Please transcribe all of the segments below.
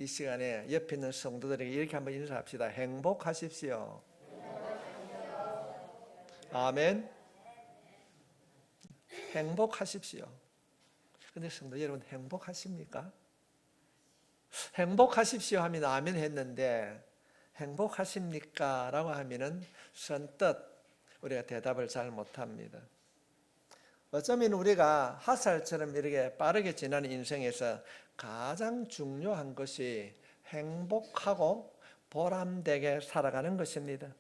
이 시간에 옆에 있는 성도들에게 이렇게 한번 인사합시다. 행복하십시오. 아멘. 행복하십시오. 근데 성도 여러분, 행복하십니까? 행복하십시오 하면 아멘 했는데 행복하십니까? 라고 하면은 선뜻 우리가 대답을 잘 못합니다. 어쩌면 우리가 화살처럼 이렇게 빠르게 지나는 인생에서 가장 중요한 것이 행복하고 보람되게 살아가는 것입니다.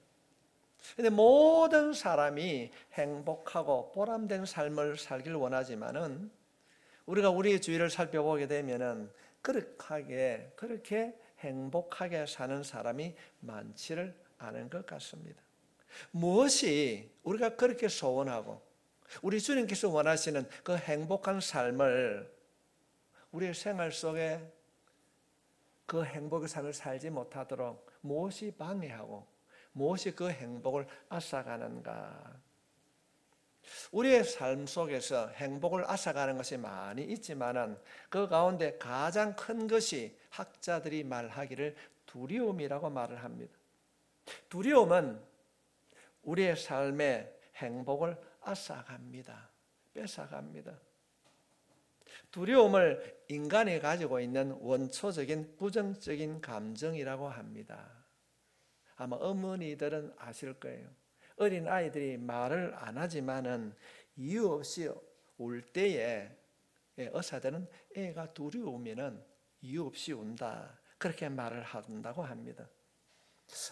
근데 모든 사람이 행복하고 보람된 삶을 살길 원하지만은 우리가 우리의 주위를 살펴보게 되면은 그렇게 행복하게 사는 사람이 많지를 않은 것 같습니다. 무엇이 우리가 그렇게 소원하고 우리 주님께서 원하시는 그 행복한 삶을 우리의 생활 속에 그 행복의 삶을 살지 못하도록 무엇이 방해하고 무엇이 그 행복을 앗아가는가? 우리의 삶 속에서 행복을 앗아가는 것이 많이 있지만은 그 가운데 가장 큰 것이 학자들이 말하기를 두려움이라고 말을 합니다. 두려움은 우리의 삶의 행복을 앗아갑니다. 뺏어갑니다. 두려움을 인간이 가지고 있는 원초적인 부정적인 감정이라고 합니다. 아마 어머니들은 아실 거예요. 어린 아이들이 말을 안 하지만은 이유 없이 울 때에 의사들은 애가 두려우면은 이유 없이 운다. 그렇게 말을 한다고 합니다.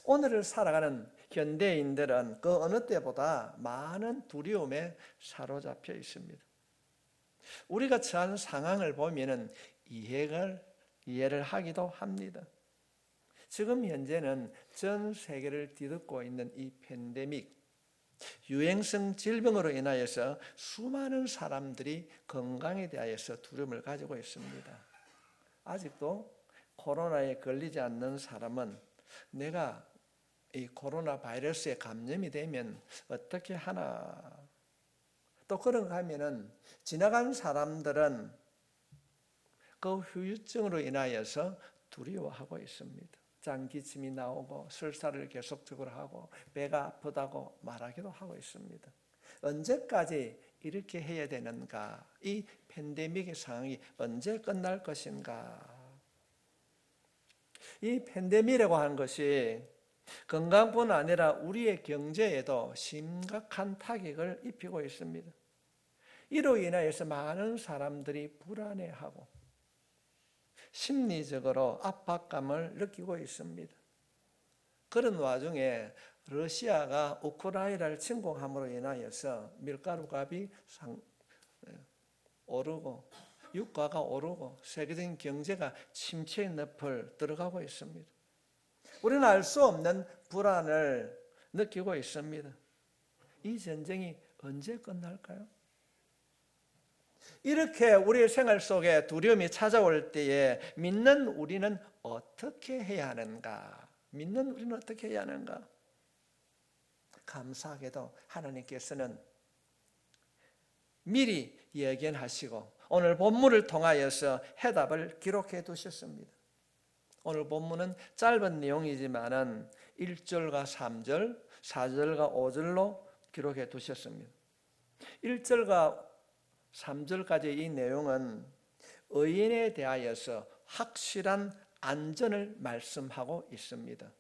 오늘을 살아가는 현대인들은 그 어느 때보다 많은 두려움에 사로잡혀 있습니다. 우리가 처한 상황을 보면은 이해를 하기도 합니다. 지금 현재는 전 세계를 뒤덮고 있는 이 팬데믹, 유행성 질병으로 인하여서 수많은 사람들이 건강에 대하여서 두려움을 가지고 있습니다. 아직도 코로나에 걸리지 않는 사람은 내가 이 코로나 바이러스에 감염이 되면 어떻게 하나? 또 그런가 하면은 지나간 사람들은 그 후유증으로 인하여서 두려워하고 있습니다. 장기침이 나오고 설사를 계속적으로 하고 배가 아프다고 말하기도 하고 있습니다. 언제까지 이렇게 해야 되는가? 이 팬데믹의 상황이 언제 끝날 것인가? 이 팬데믹이라고 하는 것이 건강뿐 아니라 우리의 경제에도 심각한 타격을 입히고 있습니다. 이로 인하여서 많은 사람들이 불안해하고 심리적으로 압박감을 느끼고 있습니다. 그런 와중에 러시아가 우크라이나를 침공함으로 인하여서 밀가루 값이 오르고 유가가 오르고 세계적인 경제가 침체의 늪을 들어가고 있습니다. 우리는 알 수 없는 불안을 느끼고 있습니다. 이 전쟁이 언제 끝날까요? 이렇게 우리의 생활 속에 두려움이 찾아올 때에 믿는 우리는 어떻게 해야 하는가? 믿는 우리는 어떻게 해야 하는가? 감사하게도 하나님께서는 미리 예견하시고 오늘 본문을 통하여서 해답을 기록해 두셨습니다. 오늘 본문은 짧은 내용이지만은 1절과 3절, 4절과 5절로 기록해 두셨습니다. 1절과 3절까지 이 내용은 의인에 대하여서 확실한 안전을 말씀하고 있습니다.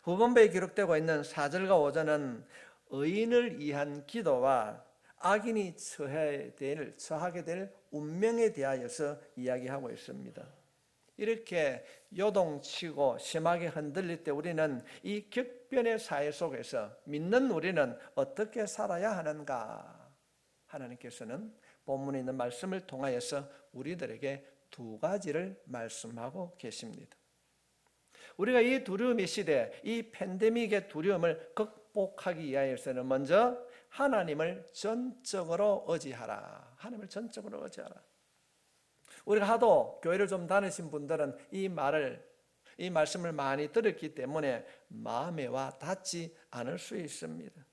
후반부에 기록되고 있는 4절과 5절은 의인을 위한 기도와 악인이 처하게 될 운명에 대하여서 이야기하고 있습니다. 이렇게 요동치고 심하게 흔들릴 때 우리는 이 격변의 사회 속에서 믿는 우리는 어떻게 살아야 하는가? 하나님께서는 본문에 있는 말씀을 통하여서 우리들에게 두 가지를 말씀하고 계십니다. 우리가 이 두려움의 시대, 이 팬데믹의 두려움을 극복하기 위하여서는 먼저 하나님을 전적으로 의지하라. 하나님을 전적으로 의지하라. 우리가 하도 교회를 좀 다니신 분들은 이 말씀을 많이 들었기 때문에 마음에 와 닿지 않을 수 있습니다.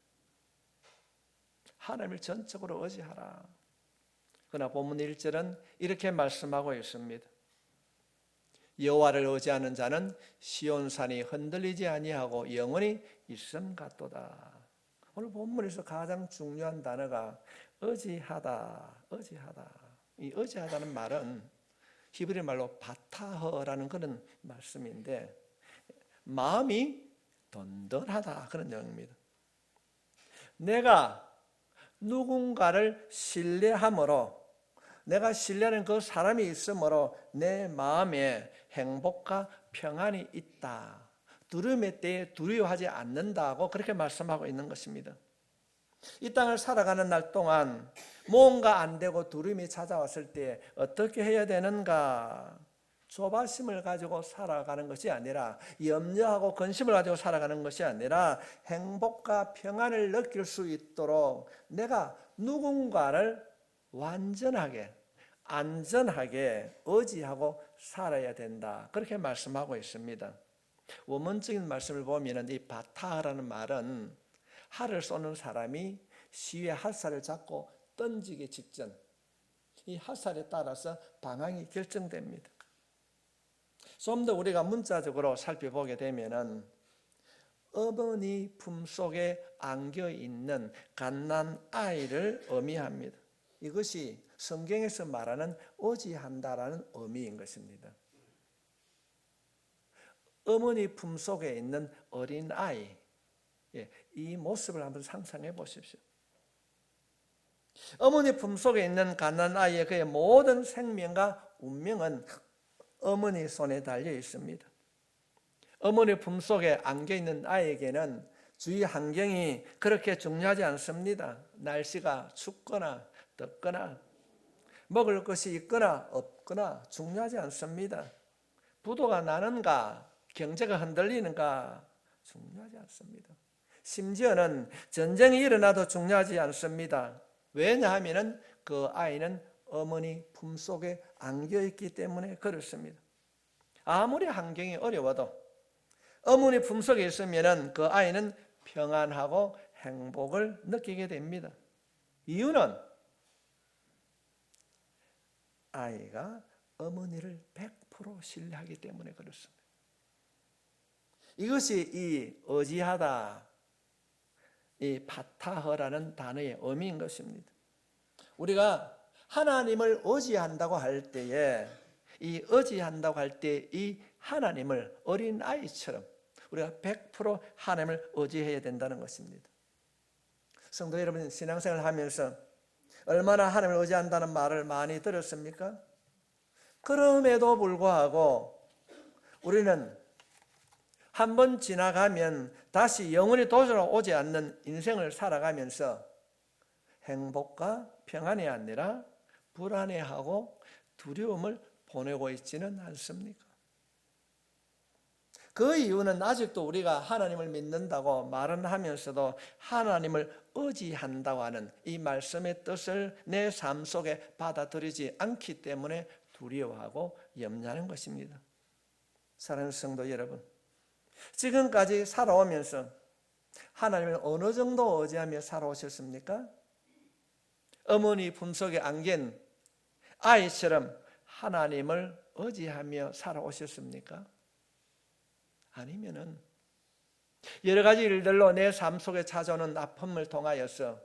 하나님을 전적으로 의지하라. 그러나 본문 1절은 이렇게 말씀하고 있습니다. 여호와를 의지하는 자는 시온산이 흔들리지 아니하고 영원히 있음 같도다. 오늘 본문에서 가장 중요한 단어가 의지하다, 의지하다. 이 의지하다는 말은 히브리 말로 바타허라는 그런 말씀인데 마음이 든든하다 그런 내용입니다. 내가 누군가를 신뢰함으로 내가 신뢰하는 그 사람이 있으므로 내 마음에 행복과 평안이 있다. 두려움의 때에 두려워하지 않는다고 그렇게 말씀하고 있는 것입니다. 이 땅을 살아가는 날 동안 뭔가 안 되고 두려움이 찾아왔을 때 어떻게 해야 되는가? 조바심을 가지고 살아가는 것이 아니라 염려하고 근심을 가지고 살아가는 것이 아니라 행복과 평안을 느낄 수 있도록 내가 누군가를 완전하게 안전하게 의지하고 살아야 된다. 그렇게 말씀하고 있습니다. 원문적인 말씀을 보면 이 바타라는 말은 활을 쏘는 사람이 시위의 활살을 잡고 던지기 직전 이 활살에 따라서 방향이 결정됩니다. 좀 더 우리가 문자적으로 살펴보게 되면은 어머니 품속에 안겨 있는 갓난 아이를 의미합니다. 이것이 성경에서 말하는 의지한다라는 의미인 것입니다. 어머니 품속에 있는 어린 아이, 이 모습을 한번 상상해 보십시오. 어머니 품속에 있는 갓난 아이의 그의 모든 생명과 운명은 어머니 손에 달려 있습니다. 어머니 품속에 안겨있는 아이에게는 주위 환경이 그렇게 중요하지 않습니다. 날씨가 춥거나 덥거나 먹을 것이 있거나 없거나 중요하지 않습니다. 부도가 나는가 경제가 흔들리는가 중요하지 않습니다. 심지어는 전쟁이 일어나도 중요하지 않습니다. 왜냐하면 그 아이는 어머니 품속에 안겨있기 때문에 그렇습니다. 아무리 환경이 어려워도 어머니 품속에 있으면 그 아이는 평안하고 행복을 느끼게 됩니다. 이유는 아이가 어머니를 100% 신뢰하기 때문에 그렇습니다. 이것이 이 의지하다, 이 바타허라는 단어의 의미인 것입니다. 우리가 하나님을 의지한다고 할 때에 이 의지한다고 할 때 이 하나님을 어린 아이처럼 우리가 100% 하나님을 의지해야 된다는 것입니다. 성도 여러분, 신앙생활을 하면서 얼마나 하나님을 의지한다는 말을 많이 들었습니까? 그럼에도 불구하고 우리는 한번 지나가면 다시 영원히 돌아오지 않는 인생을 살아가면서 행복과 평안이 아니라 불안해하고 두려움을 보내고 있지는 않습니까? 그 이유는 아직도 우리가 하나님을 믿는다고 말은 하면서도 하나님을 의지한다고 하는 이 말씀의 뜻을 내 삶 속에 받아들이지 않기 때문에 두려워하고 염려하는 것입니다. 사랑하는 성도 여러분, 지금까지 살아오면서 하나님을 어느 정도 의지하며 살아오셨습니까? 어머니 품속에 안긴 아이처럼 하나님을 의지하며 살아오셨습니까? 아니면은 여러 가지 일들로 내 삶 속에 찾아오는 아픔을 통하여서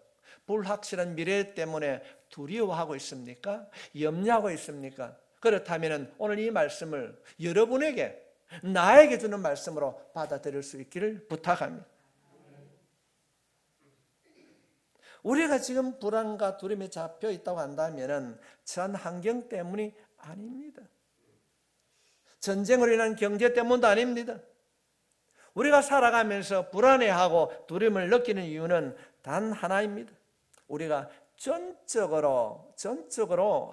불확실한 미래 때문에 두려워하고 있습니까? 염려하고 있습니까? 그렇다면 오늘 이 말씀을 여러분에게, 나에게 주는 말씀으로 받아들일 수 있기를 부탁합니다. 우리가 지금 불안과 두려움에 잡혀 있다고 한다면 전 환경 때문이 아닙니다. 전쟁으로 인한 경제 때문도 아닙니다. 우리가 살아가면서 불안해하고 두려움을 느끼는 이유는 단 하나입니다. 우리가 전적으로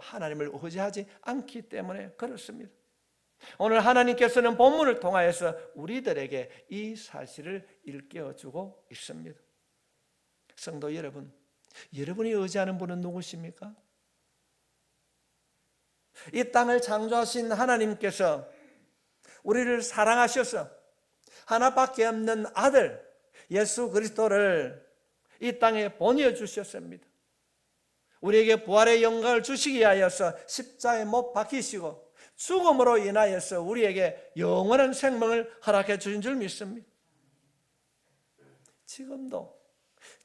하나님을 의지하지 않기 때문에 그렇습니다. 오늘 하나님께서는 본문을 통하여서 우리들에게 이 사실을 일깨워주고 있습니다. 성도 여러분, 여러분이 의지하는 분은 누구십니까? 이 땅을 창조하신 하나님께서 우리를 사랑하셔서 하나밖에 없는 아들 예수 그리스도를 이 땅에 보내주셨습니다. 우리에게 부활의 영광을 주시기 위하여서 십자가에 못 박히시고 죽음으로 인하여서 우리에게 영원한 생명을 허락해 주신 줄 믿습니다.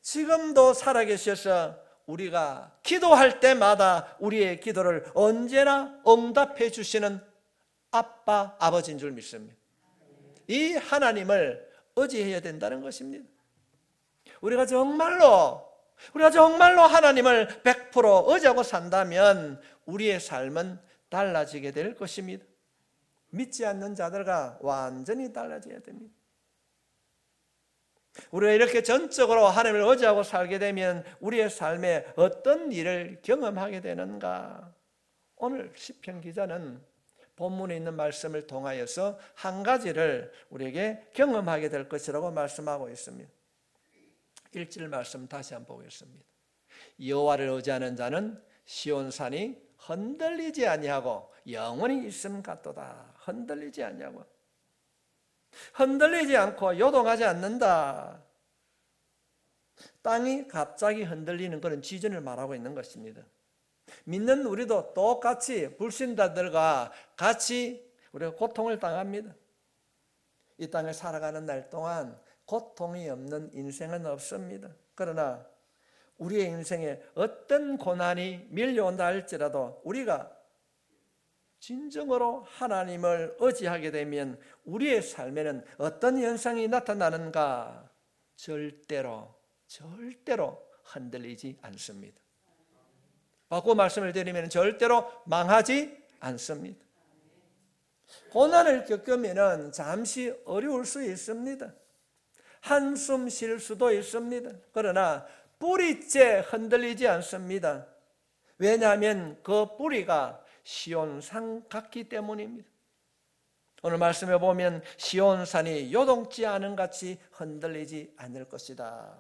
지금도 살아계셔서 우리가 기도할 때마다 우리의 기도를 언제나 응답해 주시는 아빠, 아버지인 줄 믿습니다. 이 하나님을 의지해야 된다는 것입니다. 우리가 정말로 하나님을 100% 의지하고 산다면 우리의 삶은 달라지게 될 것입니다. 믿지 않는 자들과 완전히 달라져야 됩니다. 우리가 이렇게 전적으로 하나님을 의지하고 살게 되면 우리의 삶에 어떤 일을 경험하게 되는가? 오늘 시편 기자는 본문에 있는 말씀을 통하여서 한 가지를 우리에게 경험하게 될 것이라고 말씀하고 있습니다. 1절 말씀 다시 한번 보겠습니다. 여호와를 의지하는 자는 시온산이 흔들리지 아니하고 영원히 있음 같도다. 흔들리지 아니하고, 흔들리지 않고 요동하지 않는다. 땅이 갑자기 흔들리는 그런 지진을 말하고 있는 것입니다. 믿는 우리도 똑같이 불신자들과 같이 우리가 고통을 당합니다. 이 땅을 살아가는 날 동안 고통이 없는 인생은 없습니다. 그러나 우리의 인생에 어떤 고난이 밀려온다 할지라도 우리가 진정으로 하나님을 의지하게 되면 우리의 삶에는 어떤 현상이 나타나는가? 절대로 흔들리지 않습니다. 바꾸어 말씀을 드리면 절대로 망하지 않습니다. 고난을 겪으면 잠시 어려울 수 있습니다. 한숨 쉴 수도 있습니다. 그러나 뿌리째 흔들리지 않습니다. 왜냐하면 그 뿌리가 시온산 같기 때문입니다. 오늘 말씀에 보면 시온산이 요동치 않은 같이 흔들리지 않을 것이다.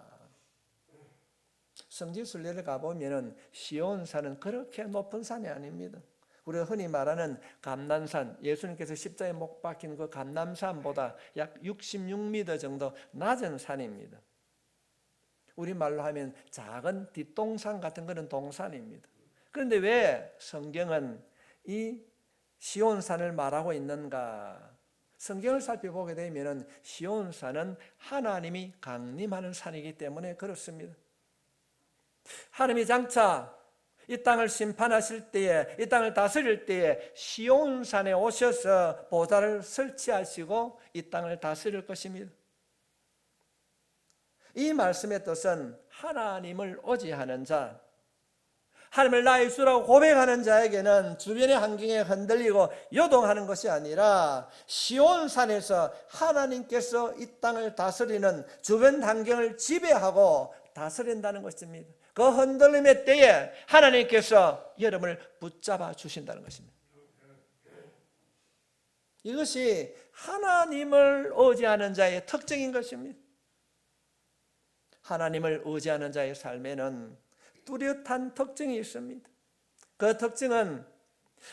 성지순례를 가보면 시온산은 그렇게 높은 산이 아닙니다. 우리가 흔히 말하는 감람산, 예수님께서 십자가에 못 박힌 그 감람산보다 약 66m 정도 낮은 산입니다. 우리말로 하면 작은 뒷동산 같은 그런 동산입니다. 그런데 왜 성경은 이 시온산을 말하고 있는가? 성경을 살펴보게 되면 시온산은 하나님이 강림하는 산이기 때문에 그렇습니다. 하나님이 장차 이 땅을 심판하실 때에, 이 땅을 다스릴 때에 시온산에 오셔서 보좌를 설치하시고 이 땅을 다스릴 것입니다. 이 말씀의 뜻은 하나님을 의지하는 자, 하나님을 나의 주라고 고백하는 자에게는 주변의 환경에 흔들리고 요동하는 것이 아니라 시온산에서 하나님께서 이 땅을 다스리는 주변 환경을 지배하고 다스린다는 것입니다. 그 흔들림의 때에 하나님께서 여러분을 붙잡아 주신다는 것입니다. 이것이 하나님을 의지하는 자의 특징인 것입니다. 하나님을 의지하는 자의 삶에는 뚜렷한 특징이 있습니다. 그 특징은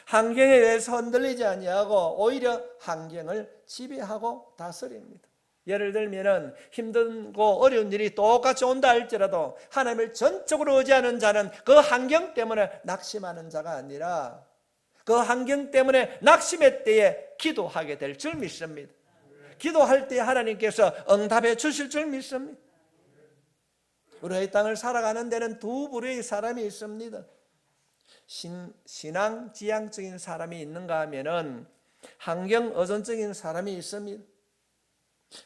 환경에 의해서 흔들리지 아니하고 오히려 환경을 지배하고 다스립니다. 예를 들면 힘들고 어려운 일이 똑같이 온다 할지라도 하나님을 전적으로 의지하는 자는 그 환경 때문에 낙심하는 자가 아니라 그 환경 때문에 낙심의 때에 기도하게 될 줄 믿습니다. 기도할 때 하나님께서 응답해 주실 줄 믿습니다. 우리가 이 땅을 살아가는 데는 두 부류의 사람이 있습니다. 신앙 지향적인 사람이 있는가 하면은 환경 의존적인 사람이 있습니다.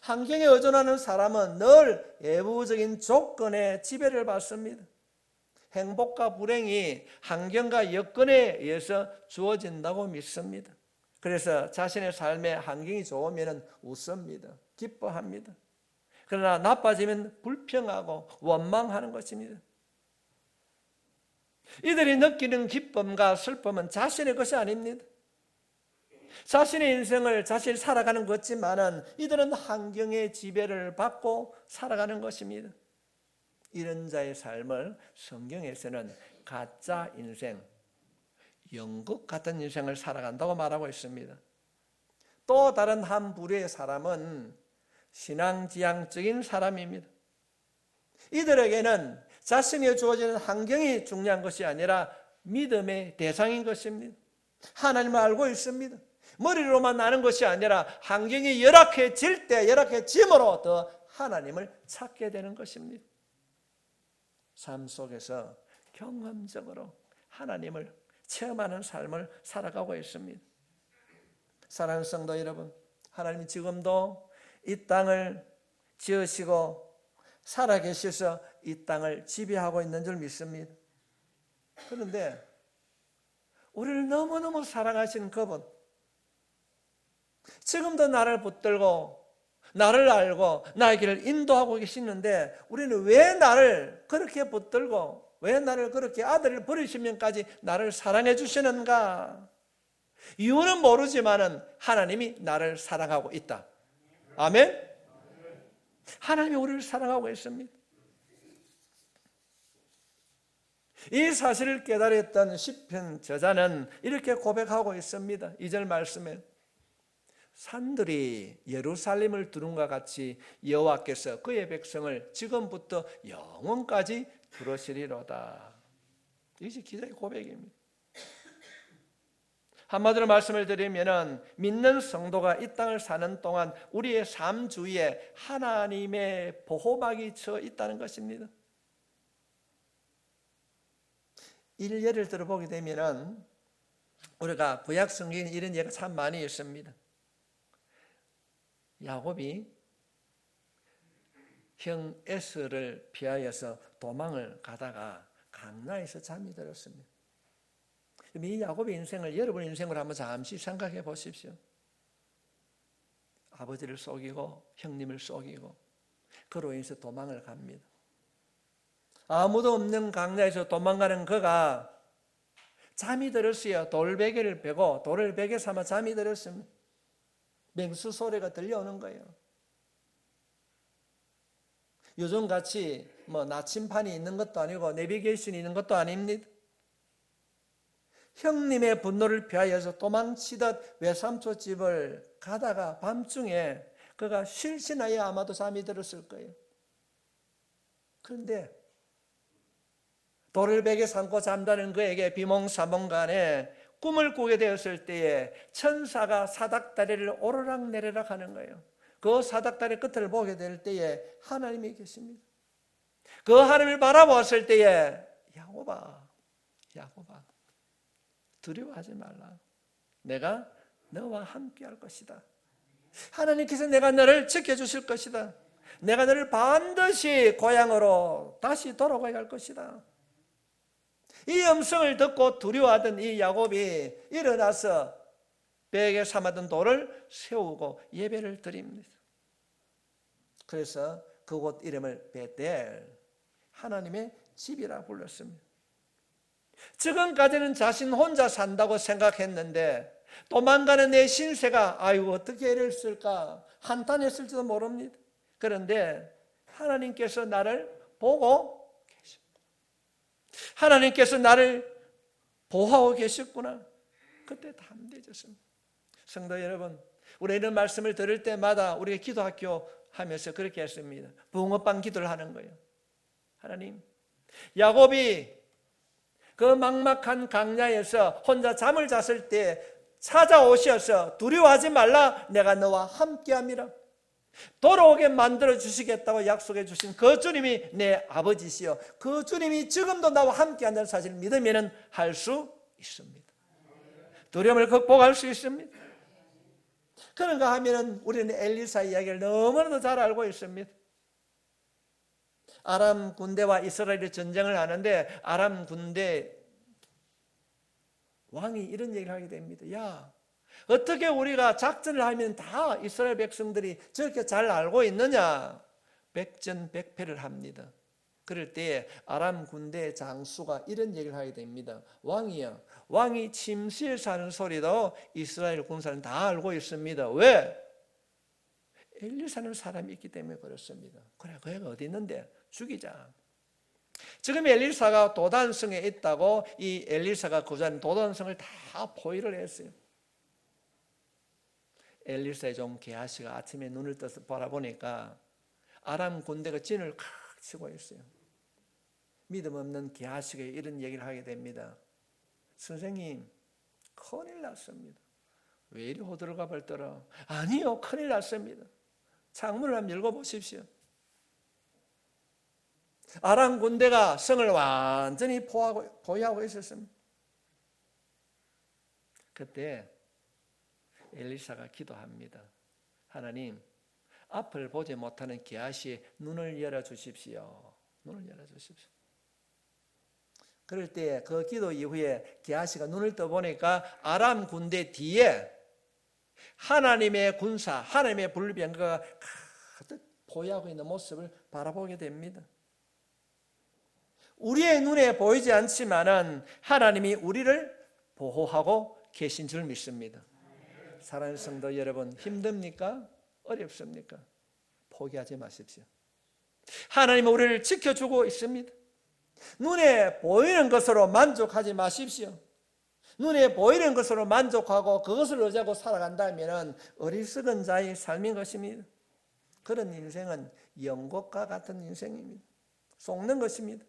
환경에 의존하는 사람은 늘 외부적인 조건에 지배를 받습니다. 행복과 불행이 환경과 여건에 의해서 주어진다고 믿습니다. 그래서 자신의 삶의 환경이 좋으면 웃습니다. 기뻐합니다. 그러나 나빠지면 불평하고 원망하는 것입니다. 이들이 느끼는 기쁨과 슬픔은 자신의 것이 아닙니다. 자신의 인생을 자신이 살아가는 것지만은 이들은 환경의 지배를 받고 살아가는 것입니다. 이런 자의 삶을 성경에서는 가짜 인생, 연극 같은 인생을 살아간다고 말하고 있습니다. 또 다른 한 부류의 사람은 신앙지향적인 사람입니다. 이들에게는 자신이 주어지는 환경이 중요한 것이 아니라 믿음의 대상인 것입니다. 하나님을 알고 있습니다. 머리로만 아는 것이 아니라 환경이 열악해질 때 열악해짐으로 더 하나님을 찾게 되는 것입니다. 삶 속에서 경험적으로 하나님을 체험하는 삶을 살아가고 있습니다. 사랑하는 성도 여러분, 하나님이 지금도 이 땅을 지으시고 살아계셔서 이 땅을 지배하고 있는 줄 믿습니다. 그런데 우리를 너무너무 사랑하시는 그분, 지금도 나를 붙들고 나를 알고 나의 길을 인도하고 계시는데 우리는 왜 나를 그렇게 붙들고 왜 나를 그렇게 아들을 버리시면까지 나를 사랑해 주시는가? 이유는 모르지만은 하나님이 나를 사랑하고 있다. 아멘? 하나님이 우리를 사랑하고 있습니다. 이 사실을 깨달았던 시편 저자는 이렇게 고백하고 있습니다. 2절 말씀에 산들이 예루살렘을 두른과 같이 여호와께서 그의 백성을 지금부터 영원까지 부르시리로다. 이것이 기자의 고백입니다. 한마디로 말씀을 드리면 믿는 성도가 이 땅을 사는 동안 우리의 삶 주위에 하나님의 보호막이 쳐 있다는 것입니다. 일례를 들어보게 되면 우리가 구약 성경에 이런 예가 참 많이 있습니다. 야곱이 형 에서를 피하여서 도망을 가다가 강나에서 잠이 들었습니다. 이 야곱의 인생을 여러분의 인생으로 한번 잠시 생각해 보십시오. 아버지를 속이고 형님을 속이고 그로 인해서 도망을 갑니다. 아무도 없는 강야에서 도망가는 그가 잠이 들었어요. 돌베개를 베고 돌을 베개 삼아 잠이 들었습니다. 맹수 소리가 들려오는 거예요. 요즘같이 나침판이 있는 것도 아니고 내비게이션이 있는 것도 아닙니다. 형님의 분노를 피하여서 도망치듯 외삼촌 집을 가다가 밤중에 그가 실신하여 아마도 잠이 들었을 거예요. 그런데 돌을 베개 삼고 잠자는 그에게 비몽사몽간에 꿈을 꾸게 되었을 때에 천사가 사닥다리를 오르락내리락 하는 거예요. 그 사닥다리 끝을 보게 될 때에 하나님이 계십니다. 그 하나님을 바라보았을 때에 야곱아 두려워하지 말라. 내가 너와 함께 할 것이다. 하나님께서 내가 너를 지켜주실 것이다. 내가 너를 반드시 고향으로 다시 돌아가게 할 것이다. 이 음성을 듣고 두려워하던 이 야곱이 일어나서 베개 삼았던 돌을 세우고 예배를 드립니다. 그래서 그곳 이름을 베델, 하나님의 집이라 불렀습니다. 지금까지는 자신 혼자 산다고 생각했는데 도망가는 내 신세가 아이고 어떻게 애를 쓸까 한탄했을지도 모릅니다. 그런데 하나님께서 나를 보고 계십니다. 하나님께서 나를 보호하고 계셨구나. 그때 담대해졌습니다. 성도 여러분, 우리 이런 말씀을 들을 때마다 우리가 기도학교 하면서 그렇게 했습니다. 붕어빵 기도를 하는 거예요. 하나님, 야곱이 그 막막한 강야에서 혼자 잠을 잤을 때 찾아오셔서 두려워하지 말라, 내가 너와 함께함이라. 돌아오게 만들어 주시겠다고 약속해 주신 그 주님이 내 아버지시여, 그 주님이 지금도 나와 함께한다는 사실을 믿으면 할 수 있습니다. 두려움을 극복할 수 있습니다. 그런가 하면 우리는 엘리사 이야기를 너무나도 잘 알고 있습니다. 아람 군대와 이스라엘의 전쟁을 하는데 아람 군대 왕이 이런 얘기를 하게 됩니다. 야, 어떻게 우리가 작전을 하면 다 이스라엘 백성들이 저렇게 잘 알고 있느냐? 백전백패를 합니다. 그럴 때에 아람 군대 장수가 이런 얘기를 하게 됩니다. 왕이요, 왕이 침실에 사는 소리도 이스라엘 군사는 다 알고 있습니다. 왜? 엘리사는 사람이 있기 때문에 그렇습니다. 그래, 그 애가 어디 있는데 죽이자. 지금 엘리사가 도단성에 있다고 이 엘리사가 구자는 도단성을 다 포위를 했어요. 엘리사의 종 게하시가 아침에 눈을 떠서 바라보니까 아람 군대가 진을 칵 치고 있어요. 믿음 없는 게하시가 이런 얘기를 하게 됩니다. 선생님, 큰일 났습니다. 왜 이리 호들갑을 떨어? 아니요, 큰일 났습니다. 창문을 한번 열어보십시오. 아람 군대가 성을 완전히 포위하고 있었습니다. 그때 엘리사가 기도합니다. 하나님, 앞을 보지 못하는 게하시의 눈을 열어주십시오. 눈을 열어주십시오. 그럴 때 그 기도 이후에 게하시가 눈을 떠보니까 아람 군대 뒤에 하나님의 군사, 하나님의 불병거가 가득 포위하고 있는 모습을 바라보게 됩니다. 우리의 눈에 보이지 않지만은 하나님이 우리를 보호하고 계신 줄 믿습니다. 사랑하는 성도 여러분, 힘듭니까? 어렵습니까? 포기하지 마십시오. 하나님은 우리를 지켜주고 있습니다. 눈에 보이는 것으로 만족하지 마십시오. 눈에 보이는 것으로 만족하고 그것을 의지하고 살아간다면 어리석은 자의 삶인 것입니다. 그런 인생은 연꽃과 같은 인생입니다. 속는 것입니다.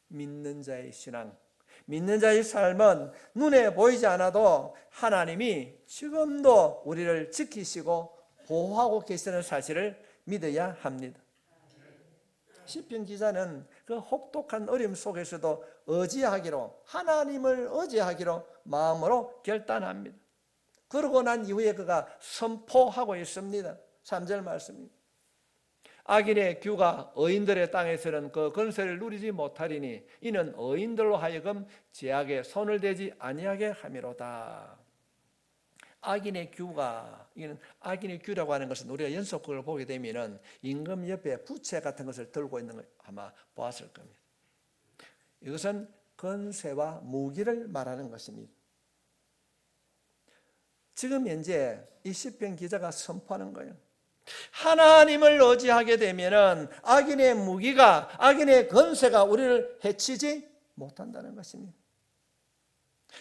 믿는 자의 신앙, 믿는 자의 삶은 눈에 보이지 않아도 하나님이 지금도 우리를 지키시고 보호하고 계시는 사실을 믿어야 합니다. 시편 기자는 그 혹독한 어려움 속에서도 의지하기로, 하나님을 의지하기로 마음으로 결단합니다. 그러고 난 이후에 그가 선포하고 있습니다. 3절 말씀입니다. 악인의 규가 의인들의 땅에서는 그 권세를 누리지 못하리니 이는 의인들로 하여금 죄악에 손을 대지 아니하게 함이로다. 악인의 규가, 이는 악인의 규라고 하는 것은 우리가 연속극을 보게 되면은 임금 옆에 부채 같은 것을 들고 있는 걸 아마 보았을 겁니다. 이것은 권세와 무기를 말하는 것입니다. 지금 현재 이 시편 기자가 선포하는 거예요. 하나님을 의지하게 되면은 악인의 무기가, 악인의 권세가 우리를 해치지 못한다는 것입니다.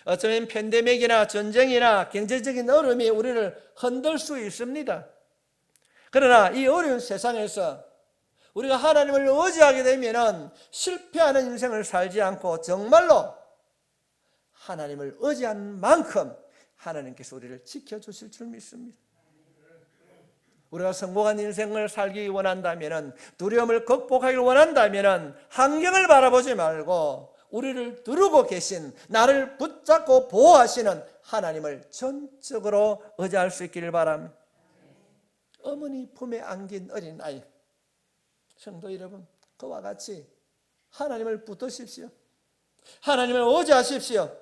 어쩌면 팬데믹이나 전쟁이나 경제적인 어려움이 우리를 흔들 수 있습니다. 그러나 이 어려운 세상에서 우리가 하나님을 의지하게 되면은 실패하는 인생을 살지 않고 정말로 하나님을 의지한 만큼 하나님께서 우리를 지켜주실 줄 믿습니다. 우리가 성공한 인생을 살기 원한다면, 두려움을 극복하기를 원한다면 환경을 바라보지 말고 우리를 두르고 계신, 나를 붙잡고 보호하시는 하나님을 전적으로 의지할 수 있기를 바랍니다. 어머니 품에 안긴 어린아이, 성도 여러분, 그와 같이 하나님을 붙드십시오. 하나님을 의지하십시오.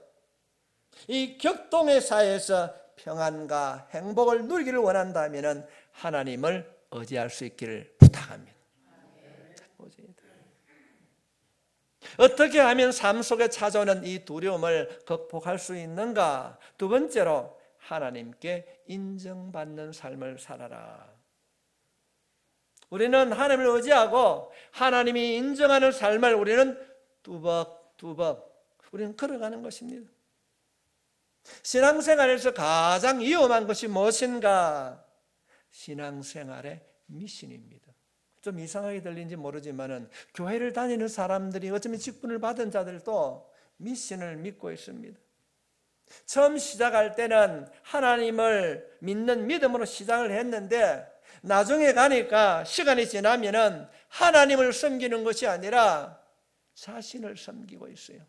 이 격동의 사회에서 평안과 행복을 누리기를 원한다면 하나님을 의지할 수 있기를 부탁합니다. 어떻게 하면 삶 속에 찾아오는 이 두려움을 극복할 수 있는가? 두 번째로, 하나님께 인정받는 삶을 살아라. 우리는 하나님을 의지하고 하나님이 인정하는 삶을 우리는 뚜벅뚜벅 우리는 걸어가는 것입니다. 신앙생활에서 가장 위험한 것이 무엇인가? 신앙생활의 미신입니다. 좀 이상하게 들린지 모르지만은 교회를 다니는 사람들이, 어쩌면 직분을 받은 자들도 미신을 믿고 있습니다. 처음 시작할 때는 하나님을 믿는 믿음으로 시작을 했는데 나중에 가니까 시간이 지나면은 하나님을 섬기는 것이 아니라 자신을 섬기고 있어요.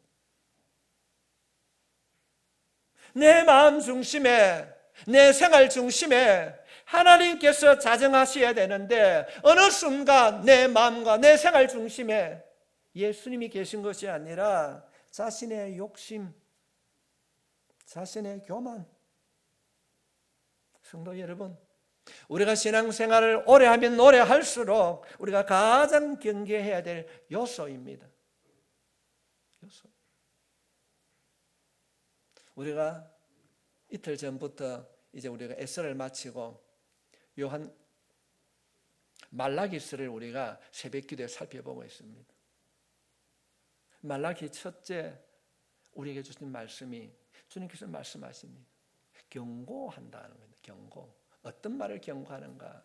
내 마음 중심에, 내 생활 중심에 하나님께서 자정하셔야 되는데 어느 순간 내 마음과 내 생활 중심에 예수님이 계신 것이 아니라 자신의 욕심, 자신의 교만. 성도 여러분, 우리가 신앙생활을 오래 하면 오래 할수록 우리가 가장 경계해야 될 요소입니다. 요소. 우리가 이틀 전부터 이제 우리가 에스라를 마치고 요한 말라기서를 우리가 새벽기도에 살펴보고 있습니다. 말라기 첫째 우리에게 주신 말씀이, 주님께서 말씀하십니다. 경고한다는 겁니다. 경고. 어떤 말을 경고하는가?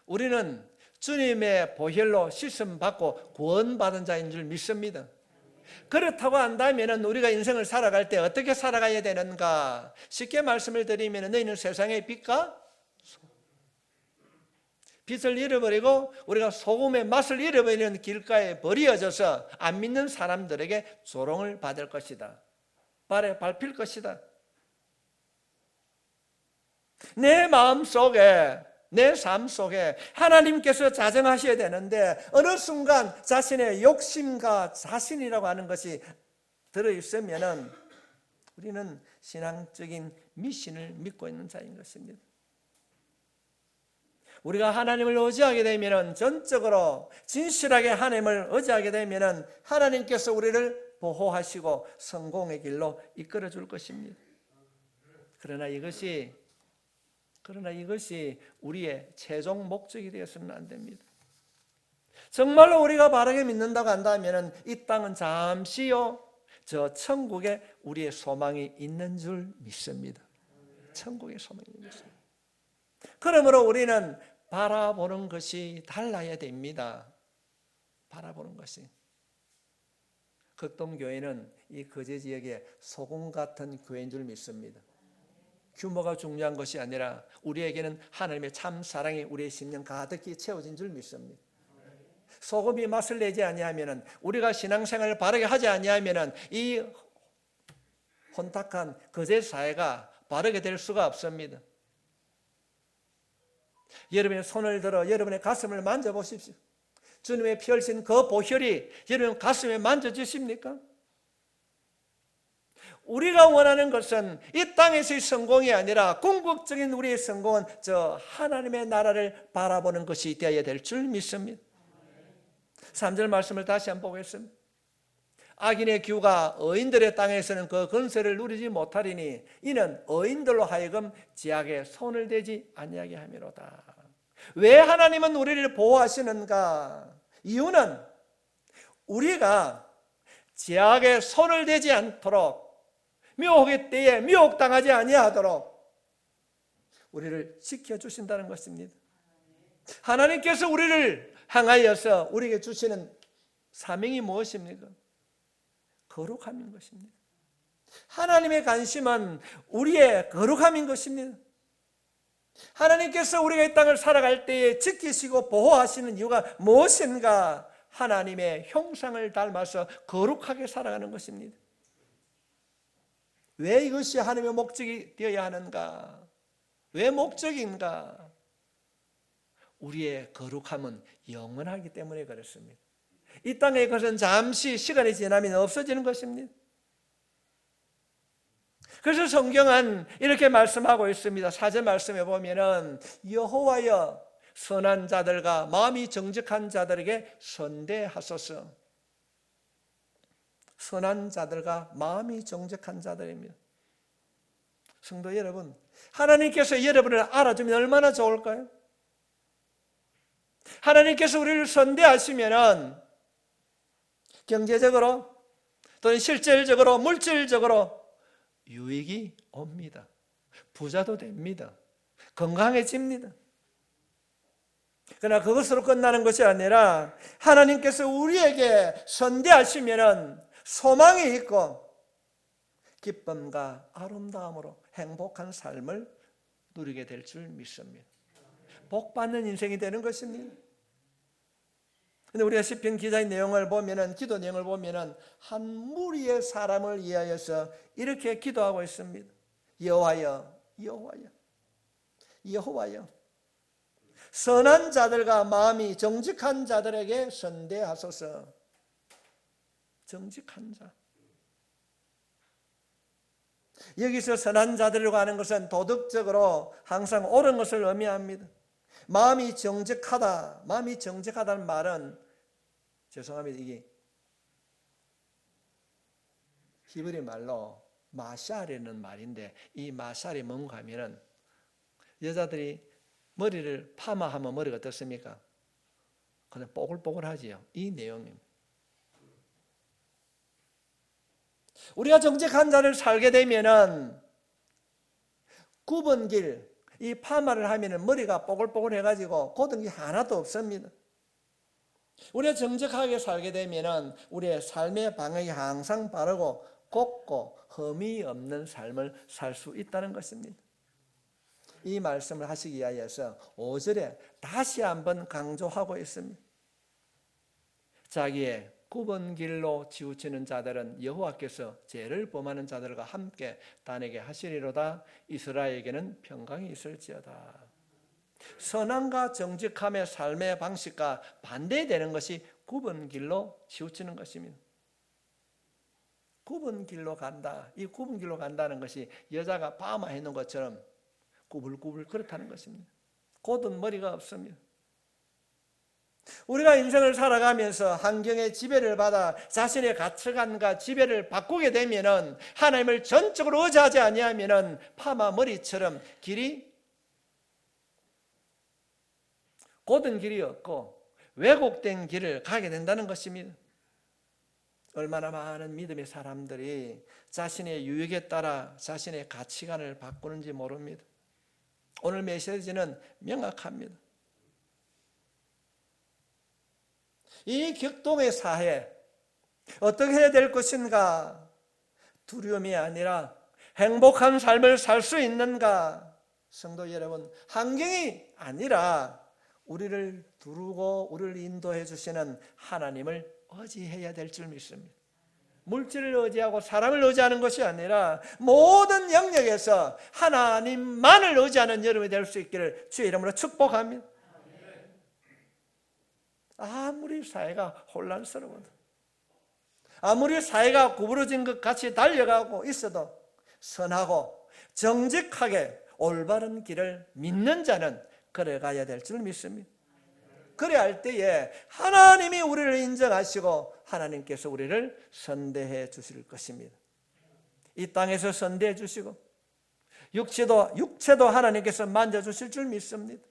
우리는 주님의 보혈로 씻음 받고 구원받은 자인 줄 믿습니다. 그렇다고 한다면 우리가 인생을 살아갈 때 어떻게 살아가야 되는가? 쉽게 말씀을 드리면 너희는 세상의 빛과 빛을 잃어버리고 우리가 소금의 맛을 잃어버리는 길가에 버려져서 안 믿는 사람들에게 조롱을 받을 것이다. 발에 밟힐 것이다. 내 마음속에, 내 삶 속에 하나님께서 자정하셔야 되는데 어느 순간 자신의 욕심과 자신이라고 하는 것이 들어있으면 우리는 신앙적인 미신을 믿고 있는 자인 것입니다. 우리가 하나님을 의지하게 되면, 전적으로 진실하게 하나님을 의지하게 되면 하나님께서 우리를 보호하시고 성공의 길로 이끌어 줄 것입니다. 그러나 이것이 우리의 최종 목적이 되어서는 안 됩니다. 정말로 우리가 바르게 믿는다고 한다면 이 땅은 잠시요, 저 천국에 우리의 소망이 있는 줄 믿습니다. 천국의 소망이 있는 줄 믿습니다. 그러므로 우리는 바라보는 것이 달라야 됩니다. 바라보는 것이. 극동교회는 이 거제 지역의 소금 같은 교회인 줄 믿습니다. 규모가 중요한 것이 아니라 우리에게는 하나님의 참 사랑이 우리의 심령 가득히 채워진 줄 믿습니다. 소금이 맛을 내지 아니하면, 우리가 신앙생활을 바르게 하지 아니하면 이 혼탁한 거제 사회가 바르게 될 수가 없습니다. 여러분의 손을 들어 여러분의 가슴을 만져보십시오. 주님의 피 흘린 그 보혈이 여러분 가슴에 만져주십니까? 우리가 원하는 것은 이 땅에서의 성공이 아니라 궁극적인 우리의 성공은 저 하나님의 나라를 바라보는 것이 되어야 될 줄 믿습니다. 3절 말씀을 다시 한번 보겠습니다. 악인의 규가 의인들의 땅에서는 그 건세를 누리지 못하리니 이는 의인들로 하여금 지악에 손을 대지 아니하게 함이로다. 왜 하나님은 우리를 보호하시는가? 이유는 우리가 지악에 손을 대지 않도록, 미혹의 때에 미혹당하지 아니하도록 우리를 지켜주신다는 것입니다. 하나님께서 우리를 향하여서 우리에게 주시는 사명이 무엇입니까? 거룩함인 것입니다. 하나님의 관심은 우리의 거룩함인 것입니다. 하나님께서 우리가 이 땅을 살아갈 때에 지키시고 보호하시는 이유가 무엇인가? 하나님의 형상을 닮아서 거룩하게 살아가는 것입니다. 왜 이것이 하나님의 목적이 되어야 하는가? 왜 목적인가? 우리의 거룩함은 영원하기 때문에 그렇습니다. 이 땅의 것은 잠시 시간이 지나면 없어지는 것입니다. 그래서 성경은 이렇게 말씀하고 있습니다. 4절 말씀에 보면은 여호와여 선한 자들과 마음이 정직한 자들에게 선대하소서. 선한 자들과 마음이 정직한 자들입니다. 성도 여러분, 하나님께서 여러분을 알아주면 얼마나 좋을까요? 하나님께서 우리를 선대하시면은 경제적으로 또는 실질적으로 물질적으로 유익이 옵니다. 부자도 됩니다. 건강해집니다. 그러나 그것으로 끝나는 것이 아니라 하나님께서 우리에게 선대하시면은 소망이 있고 기쁨과 아름다움으로 행복한 삶을 누리게 될 줄 믿습니다. 복 받는 인생이 되는 것입니다. 근데 우리가 시편 기자의 내용을 보면은, 기도 내용을 보면은 한 무리의 사람을 위하여서 이렇게 기도하고 있습니다. 여호와여, 여호와여, 여호와여, 선한 자들과 마음이 정직한 자들에게 선대하소서. 정직한 자. 여기서 선한 자들이라고 하는 것은 도덕적으로 항상 옳은 것을 의미합니다. 마음이 정직하다. 마음이 정직하다는 말은, 죄송합니다, 이게 히브리 말로 마샬이라는 말인데, 이 마샬이 뭔가 하면은 여자들이 머리를 파마하면 머리가 어떻습니까? 그냥 뽀글뽀글하지요. 이 내용입니다. 우리가 정직한 자를 살게 되면은 굽은 길, 이 파마를 하면은 머리가 뽀글뽀글 해가지고 고든 게 하나도 없습니다. 우리가 정직하게 살게 되면 우리의 삶의 방향이 항상 바르고 곱고 흠이 없는 삶을 살 수 있다는 것입니다. 이 말씀을 하시기 위하여서 5절에 다시 한번 강조하고 있습니다. 자기의 굽은 길로 치우치는 자들은 여호와께서 죄를 범하는 자들과 함께 단에게 하시리로다. 이스라엘에게는 평강이 있을지어다. 선함과 정직함의 삶의 방식과 반대되는 것이 굽은 길로 치우치는 것입니다. 굽은 길로 간다. 이 굽은 길로 간다는 것이 여자가 파마해 놓은 것처럼 구불구불 그렇다는 것입니다. 곧은 머리가 없습니다. 우리가 인생을 살아가면서 환경의 지배를 받아 자신의 가치관과 지배를 바꾸게 되면은 하나님을 전적으로 의지하지 아니하면은 파마 머리처럼 길이 곧은 길이 없고 왜곡된 길을 가게 된다는 것입니다. 얼마나 많은 믿음의 사람들이 자신의 유익에 따라 자신의 가치관을 바꾸는지 모릅니다. 오늘 메시지는 명확합니다. 이 격동의 사회 어떻게 해야 될 것인가? 두려움이 아니라 행복한 삶을 살 수 있는가? 성도 여러분, 환경이 아니라 우리를 두르고 우리를 인도해 주시는 하나님을 의지해야 될 줄 믿습니다. 물질을 의지하고 사람을 의지하는 것이 아니라 모든 영역에서 하나님만을 의지하는 여러분이 될 수 있기를 주의 이름으로 축복합니다. 아무리 사회가 혼란스러워도, 아무리 사회가 구부러진 것 같이 달려가고 있어도 선하고 정직하게 올바른 길을 믿는 자는 걸어가야 될 줄 믿습니다. 그래야 할 때에 하나님이 우리를 인정하시고 하나님께서 우리를 선대해 주실 것입니다. 이 땅에서 선대해 주시고 육체도 하나님께서 만져주실 줄 믿습니다.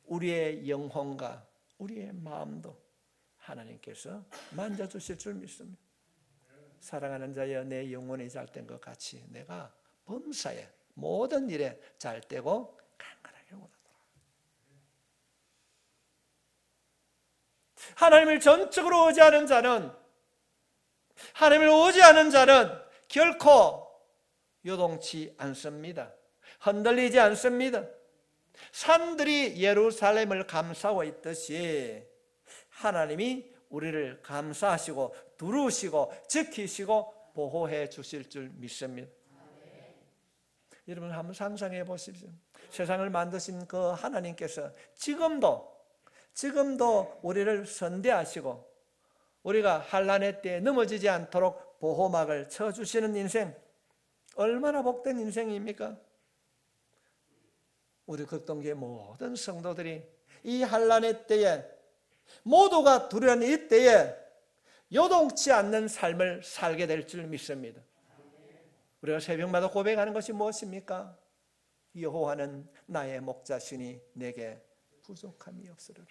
우리의 영혼과 우리의 마음도 하나님께서 만져주실 줄 믿습니다. 사랑하는 자여, 내 영혼이 잘된 것 같이 내가 범사에 모든 일에 잘되고 강건하게 오르도록. 하나님을 전적으로 의지하는 자는, 하나님을 의지하는 자는 결코 요동치 않습니다. 흔들리지 않습니다. 산들이 예루살렘을 감싸고 있듯이 하나님이 우리를 감싸시고 두루시고 지키시고 보호해 주실 줄 믿습니다. 여러분 한번 상상해 보십시오. 세상을 만드신 그 하나님께서 지금도 우리를 선대하시고 우리가 환난의 때에 넘어지지 않도록 보호막을 쳐주시는 인생, 얼마나 복된 인생입니까? 우리 극동교회 모든 성도들이 이 환난의 때에 모두가 두려운 이 때에 요동치 않는 삶을 살게 될 줄 믿습니다. 우리가 새벽마다 고백하는 것이 무엇입니까? 여호와는 나의 목자시니 내게 부족함이 없으리라.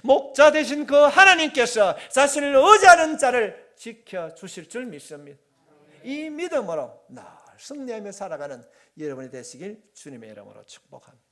목자 되신 그 하나님께서 자신을 의지하는 자를 지켜주실 줄 믿습니다. 이 믿음으로 늘 승리하며 살아가는 여러분이 되시길 주님의 이름으로 축복합니다.